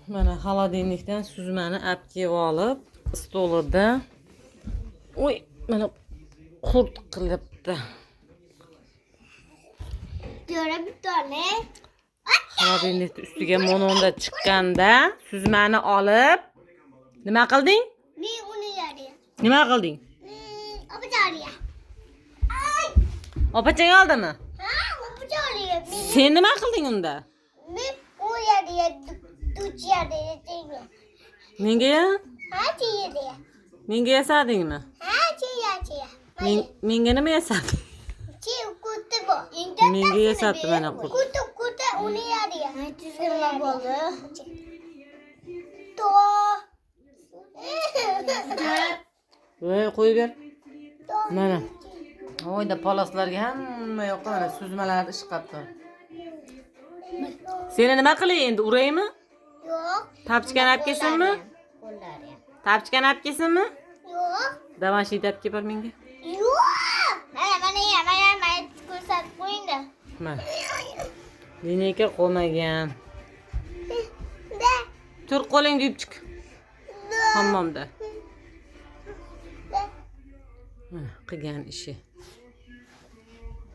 Mana xolodilnikdan suzmani olib olib, stolida. Oy, mana qurt qilibdi. Göre bir tane. Xolodilnikning ustiga mononda chiqqanda suzmani olib, nima qilding? Bir onu yarıya. Nima qilding? Apa yarıya. Ay. Opachang oldimi? Ha, apa yarıya. Sen nima qilding unda? Bir o yarıya. Tuç yarıya değil. Menga? Ha, çiğ yarıya. Menga yasadingmi? Ha, çiğ yarıya. Menga nima yasading? Çiğ kutu bu. Menga yasatdi mana qurt. Kutu onu yarıya. Sırma balı. To. Voy, qo'yib ber. Mana. Oyda poloslarga hamma yoqqa mana suzmalarni ishqab tur. Seni nima qilay endi, uraymi? Yok. Tapchkan olib kelsinmi? Tapchkan olib kelsinmi? Yok. Davashida olib kelib menga. Yok. Mana ko'rsatib qo'yingda. Mana. Lineyka qo'ymagan. Da. Tur qo'lingni yuvib chiq. Hammomda. Da. Qilgan ishi.